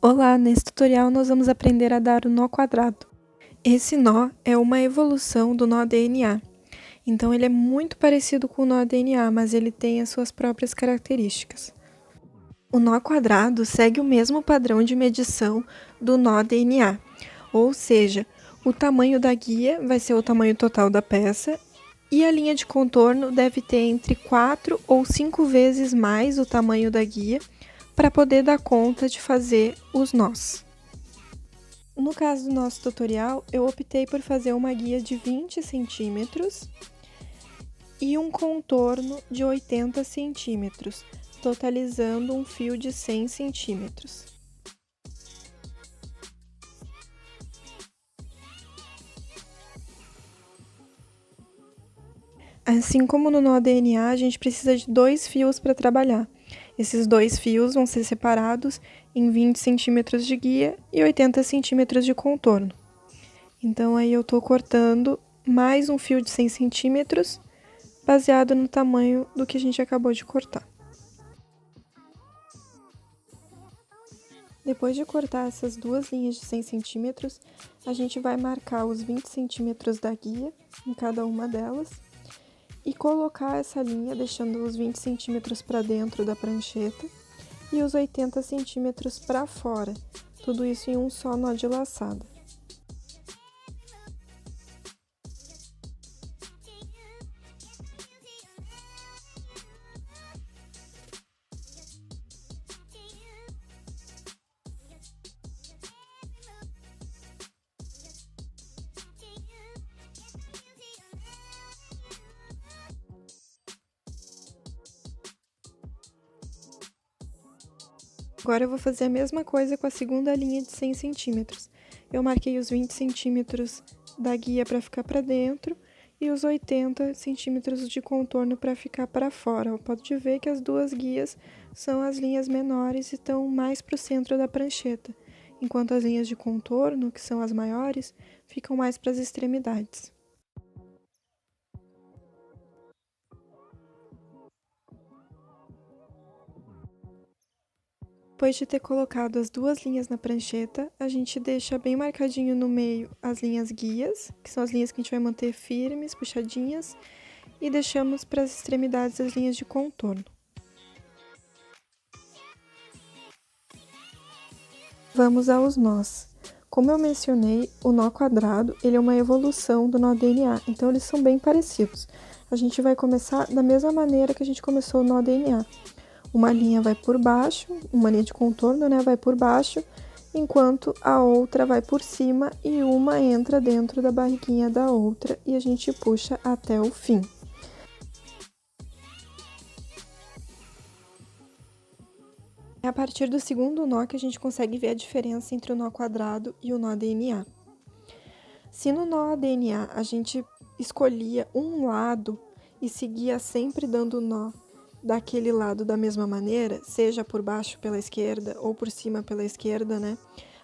Olá, nesse tutorial nós vamos aprender a dar o nó quadrado. Esse nó é uma evolução do nó DNA, então ele é muito parecido com o nó DNA, mas ele tem as suas próprias características. O nó quadrado segue o mesmo padrão de medição do nó DNA, ou seja, o tamanho da guia vai ser o tamanho total da peça e a linha de contorno deve ter entre 4 ou 5 vezes mais o tamanho da guia para poder dar conta de fazer os nós. No caso do nosso tutorial, eu optei por fazer uma guia de 20 centímetros e um contorno de 80 centímetros, totalizando um fio de 100 centímetros. Assim como no nó DNA, a gente precisa de 2 fios para trabalhar. Esses 2 fios vão ser separados em 20 centímetros de guia e 80 centímetros de contorno. Então, aí eu estou cortando mais um fio de 100 centímetros, baseado no tamanho do que a gente acabou de cortar. Depois de cortar essas duas linhas de 100 centímetros, a gente vai marcar os 20 centímetros da guia em cada uma delas e colocar essa linha deixando os 20 centímetros para dentro da prancheta e os 80 centímetros para fora, tudo isso em um só nó de laçada. Agora eu vou fazer a mesma coisa com a segunda linha de 100 centímetros. Eu marquei os 20 centímetros da guia para ficar para dentro e os 80 centímetros de contorno para ficar para fora. Pode ver que as duas guias são as linhas menores e estão mais para o centro da prancheta, enquanto as linhas de contorno, que são as maiores, ficam mais para as extremidades. Depois de ter colocado as duas linhas na prancheta, a gente deixa bem marcadinho no meio as linhas guias, que são as linhas que a gente vai manter firmes, puxadinhas, e deixamos para as extremidades as linhas de contorno. Vamos aos nós. Como eu mencionei, o nó quadrado ele é uma evolução do nó DNA, então eles são bem parecidos. A gente vai começar da mesma maneira que a gente começou o nó DNA. Uma linha vai por baixo, uma linha de contorno, né, vai por baixo, enquanto a outra vai por cima e uma entra dentro da barriguinha da outra e a gente puxa até o fim. É a partir do segundo nó que a gente consegue ver a diferença entre o nó quadrado e o nó DNA. Se no nó DNA a gente escolhia um lado e seguia sempre dando nó daquele lado da mesma maneira, seja por baixo pela esquerda ou por cima pela esquerda, né?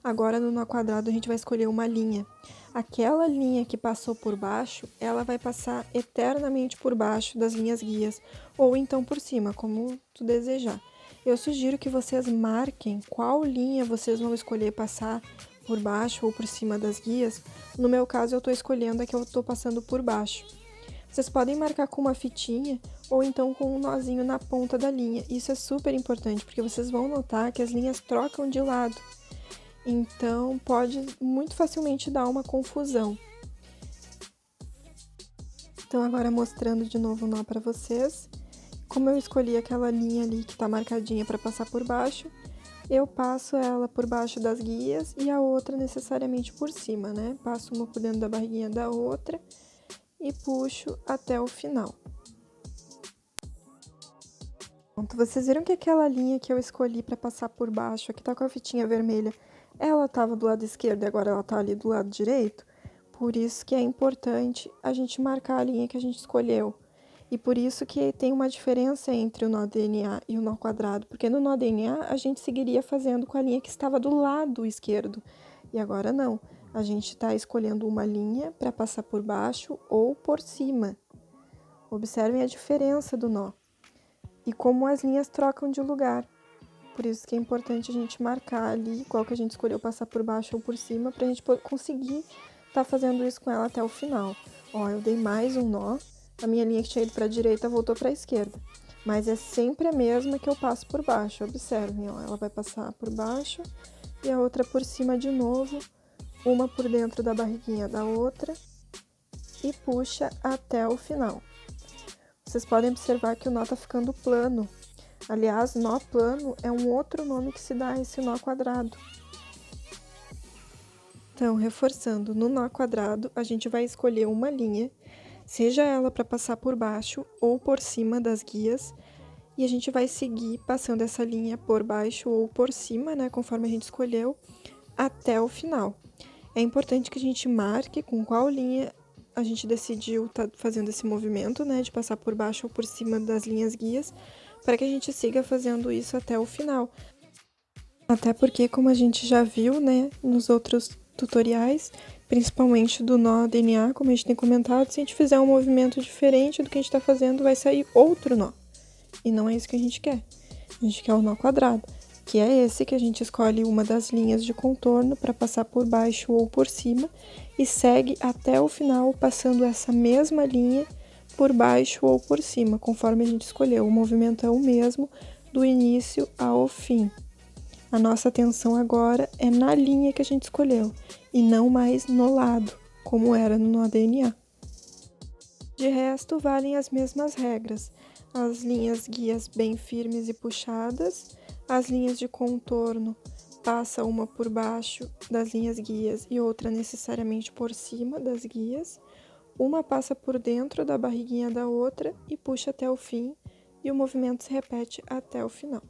Agora no nó quadrado a gente vai escolher uma linha. Aquela linha que passou por baixo, ela vai passar eternamente por baixo das linhas guias, ou então por cima, como tu desejar. Eu sugiro que vocês marquem qual linha vocês vão escolher passar por baixo ou por cima das guias. No meu caso, eu estou escolhendo a que eu estou passando por baixo. Vocês podem marcar com uma fitinha ou então com um nozinho na ponta da linha. Isso é super importante, porque vocês vão notar que as linhas trocam de lado. Então, pode muito facilmente dar uma confusão. Então, agora mostrando de novo o nó para vocês. Como eu escolhi aquela linha ali que está marcadinha para passar por baixo, eu passo ela por baixo das guias e a outra necessariamente por cima, né? Passo uma por dentro da barriguinha da outra e puxo até o final. Pronto, vocês viram que aquela linha que eu escolhi para passar por baixo, aqui tá com a fitinha vermelha, ela estava do lado esquerdo e agora ela tá ali do lado direito? Por isso que é importante a gente marcar a linha que a gente escolheu. E por isso que tem uma diferença entre o nó DNA e o nó quadrado, porque no nó DNA a gente seguiria fazendo com a linha que estava do lado esquerdo. E agora não, a gente está escolhendo uma linha para passar por baixo ou por cima. Observem a diferença do nó e como as linhas trocam de lugar. por isso que é importante a gente marcar ali qual que a gente escolheu passar por baixo ou por cima, pra gente conseguir tá fazendo isso com ela até o final. Ó, eu dei mais um nó, a minha linha que tinha ido pra direita voltou pra esquerda. Mas é sempre a mesma que eu passo por baixo, observem, ó, ela vai passar por baixo e a outra por cima de novo, uma por dentro da barriguinha da outra e puxa até o final. Vocês podem observar que o nó tá ficando plano. Aliás, nó plano é um outro nome que se dá a esse nó quadrado. Então, reforçando, no nó quadrado, a gente vai escolher uma linha, seja ela para passar por baixo ou por cima das guias, e a gente vai seguir passando essa linha por baixo ou por cima, né, conforme a gente escolheu, até o final. É importante que a gente marque com qual linha a gente decidiu tá fazendo esse movimento, né, de passar por baixo ou por cima das linhas guias, para que a gente siga fazendo isso até o final. Até porque, como a gente já viu, né, nos outros tutoriais, principalmente do nó DNA, como a gente tem comentado, se a gente fizer um movimento diferente do que a gente está fazendo, vai sair outro nó. E não é isso que a gente quer. A gente quer o nó quadrado, que é esse que a gente escolhe uma das linhas de contorno para passar por baixo ou por cima e segue até o final passando essa mesma linha por baixo ou por cima, conforme a gente escolheu. O movimento é o mesmo do início ao fim. A nossa atenção agora é na linha que a gente escolheu e não mais no lado, como era no nó DNA. De resto, valem as mesmas regras. As linhas guias bem firmes e puxadas, as linhas de contorno passa uma por baixo das linhas guias e outra necessariamente por cima das guias. Uma passa por dentro da barriguinha da outra e puxa até o fim, e o movimento se repete até o final.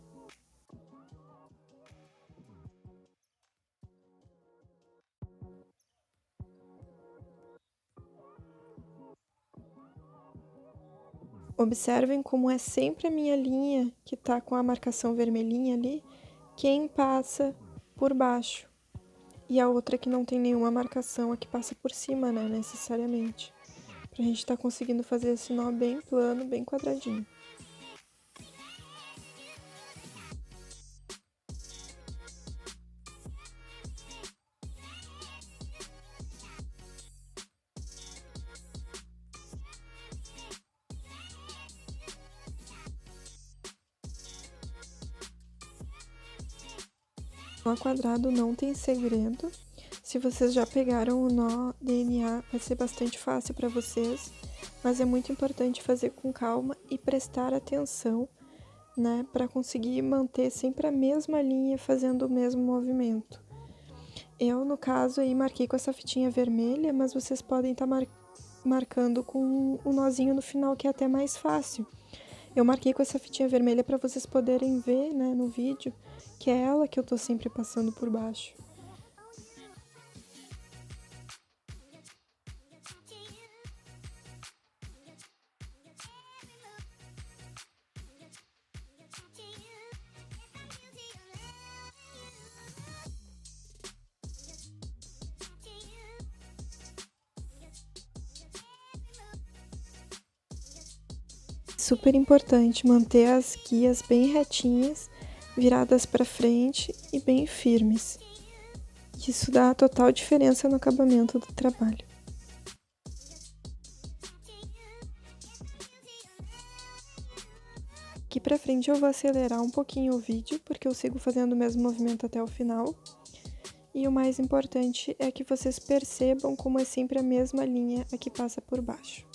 Observem como é sempre a minha linha, que tá com a marcação vermelhinha ali, quem passa por baixo. E a outra que não tem nenhuma marcação, a que passa por cima, né, necessariamente. Pra gente tá conseguindo fazer esse nó bem plano, bem quadradinho. Nó quadrado não tem segredo. Se vocês já pegaram o nó DNA, vai ser bastante fácil para vocês, mas é muito importante fazer com calma e prestar atenção, né, para conseguir manter sempre a mesma linha fazendo o mesmo movimento. Eu, no caso, aí marquei com essa fitinha vermelha, mas vocês podem estar marcando com um nozinho no final, que é até mais fácil. Eu marquei com essa fitinha vermelha para vocês poderem ver, né, no vídeo, que é ela que eu tô sempre passando por baixo. Super importante manter as guias bem retinhas, viradas para frente e bem firmes. Isso dá a total diferença no acabamento do trabalho. Aqui pra frente eu vou acelerar um pouquinho o vídeo, porque eu sigo fazendo o mesmo movimento até o final. E o mais importante é que vocês percebam como é sempre a mesma linha a que passa por baixo.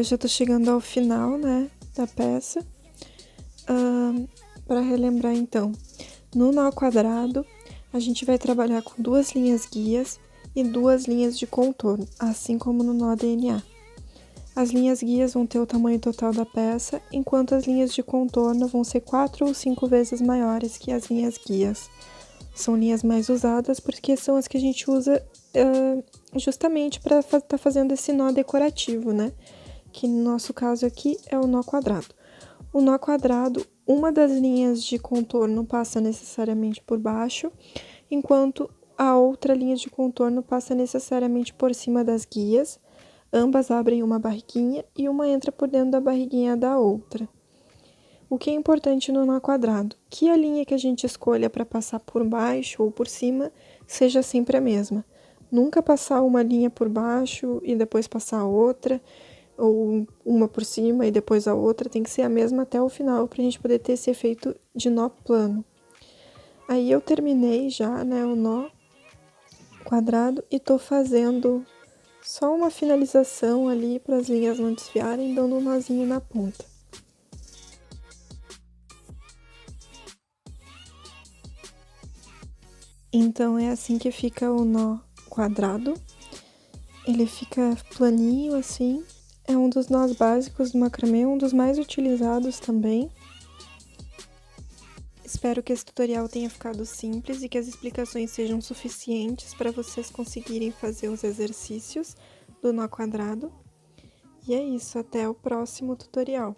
Eu já tô chegando ao final, né, da peça. Para relembrar então, no nó quadrado, a gente vai trabalhar com 2 linhas guias e 2 linhas de contorno, assim como no nó DNA. As linhas guias vão ter o tamanho total da peça, enquanto as linhas de contorno vão ser 4 ou 5 vezes maiores que as linhas guias. São linhas mais usadas porque são as que a gente usa justamente para estar fazendo esse nó decorativo, né? Que no nosso caso aqui é o nó quadrado. O nó quadrado, uma das linhas de contorno passa necessariamente por baixo, enquanto a outra linha de contorno passa necessariamente por cima das guias. Ambas abrem uma barriguinha e uma entra por dentro da barriguinha da outra. O que é importante no nó quadrado? Que a linha que a gente escolha para passar por baixo ou por cima seja sempre a mesma. Nunca passar uma linha por baixo e depois passar a outra, ou uma por cima e depois a outra, tem que ser a mesma até o final para a gente poder ter esse efeito de nó plano. Aí eu terminei já, né, o nó quadrado e tô fazendo só uma finalização ali para as linhas não desviarem, dando um nozinho na ponta. Então é assim que fica o nó quadrado. Ele fica planinho assim. É um dos nós básicos do macramê, um dos mais utilizados também. Espero que esse tutorial tenha ficado simples e que as explicações sejam suficientes para vocês conseguirem fazer os exercícios do nó quadrado. E é isso, até o próximo tutorial.